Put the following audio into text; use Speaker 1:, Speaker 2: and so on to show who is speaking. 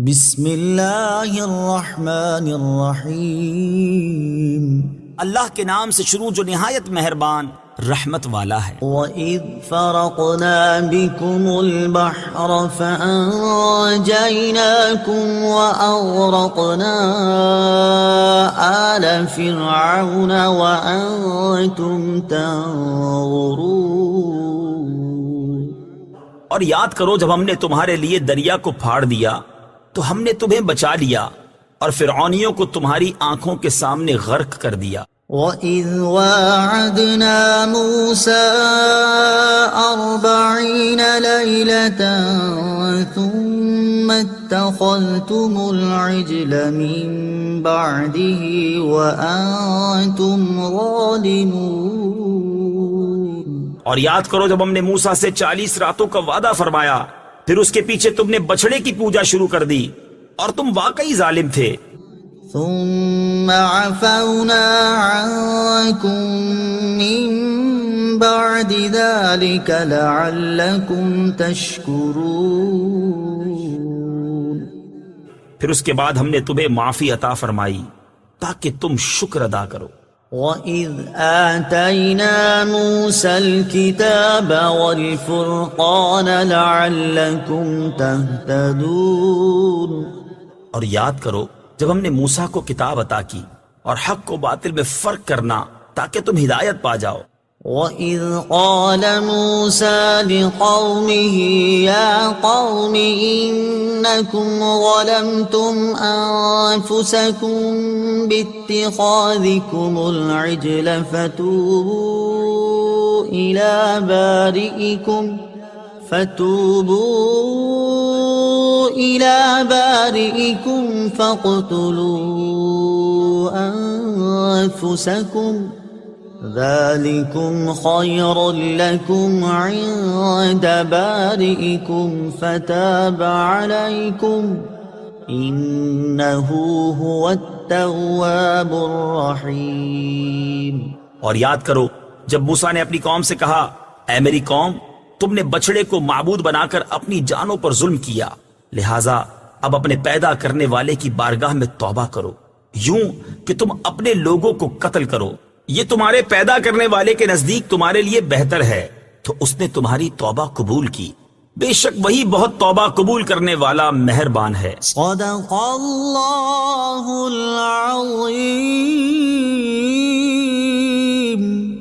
Speaker 1: بسم اللہ الرحمن الرحیم،
Speaker 2: اللہ کے نام سے شروع جو نہایت مہربان رحمت والا ہے۔
Speaker 1: وَإِذْ فَرَقْنَا بِكُمُ الْبَحْرَ فَأَنْجَيْنَاكُمْ وَأَغْرَقْنَا آلَ فِرْعَوْنَ وَأَنْتُمْ تَنظُرُونَ۔
Speaker 2: اور یاد کرو جب ہم نے تمہارے لیے دریا کو پھاڑ دیا تو ہم نے تمہیں بچا لیا اور فرعونیوں کو تمہاری آنکھوں کے سامنے غرق کر دیا۔
Speaker 1: وَإِذْ وَاعَدْنَا مُوسَىٰ 40 لَيْلَةً ثُمَّ اتَّخَذْتُمُ الْعِجْلَ مِن بَعْدِهِ وَأَنْتُمْ ظَالِمُونَ۔
Speaker 2: اور یاد کرو جب ہم نے موسیٰ سے 40 راتوں کا وعدہ فرمایا، پھر اس کے پیچھے تم نے بچڑے کی پوجا شروع کر دی اور تم واقعی ظالم تھے۔
Speaker 1: ثم عفونا عنكم من بعد ذلك لعلكم تشكرون۔
Speaker 2: پھر اس کے بعد ہم نے تمہیں معافی عطا فرمائی تاکہ تم شکر ادا کرو۔
Speaker 1: وَإِذْ آتَيْنَا مُوسَى الْكِتَابَ وَالْفُرْقَانَ لَعَلَّكُمْ تَهْتَدُونَ۔
Speaker 2: اور یاد کرو جب ہم نے موسیٰ کو کتاب عطا کی اور حق و باطل میں فرق کرنا تاکہ تم ہدایت پا جاؤ۔
Speaker 1: وَإِذْ قَالَ مُوسَىٰ لِقَوْمِهِ يَا قَوْمِ إِنَّكُمْ ظَلَمْتُمْ أَنفُسَكُمْ بِاتِّخَاذِكُمُ الْعِجْلَ فَتُوبُوا إِلَىٰ بَارِئِكُمْ فَاقْتُلُوا أَنفُسَكُمْ ذَلِكُمْ خَيْرٌ لَكُمْ عِندَ بَارِئِكُمْ فَتَابَ عَلَيْكُمْ إِنَّهُ هُوَ التَّوَّابُ الرَّحِيمُ۔
Speaker 2: اور یاد کرو جب موسیٰ نے اپنی قوم سے کہا، اے میری قوم، تم نے بچڑے کو معبود بنا کر اپنی جانوں پر ظلم کیا، لہٰذا اب اپنے پیدا کرنے والے کی بارگاہ میں توبہ کرو، یوں کہ تم اپنے لوگوں کو قتل کرو، یہ تمہارے پیدا کرنے والے کے نزدیک تمہارے لیے بہتر ہے، تو اس نے تمہاری توبہ قبول کی، بے شک وہی بہت توبہ قبول کرنے والا مہربان ہے۔
Speaker 1: صدق اللہ العظیم۔